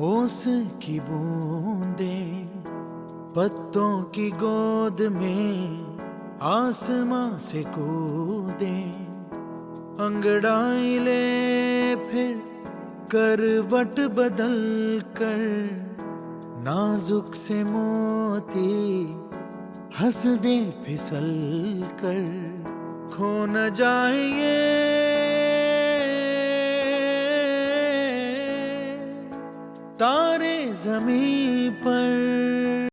ओस की बूंदे पत्तों की गोद में आसमां से कूदे, अंगड़ाई ले फिर करवट बदल कर, नाजुक से मोती हंस दे फिसल कर, खो न जाए ये तारे ज़मीं पर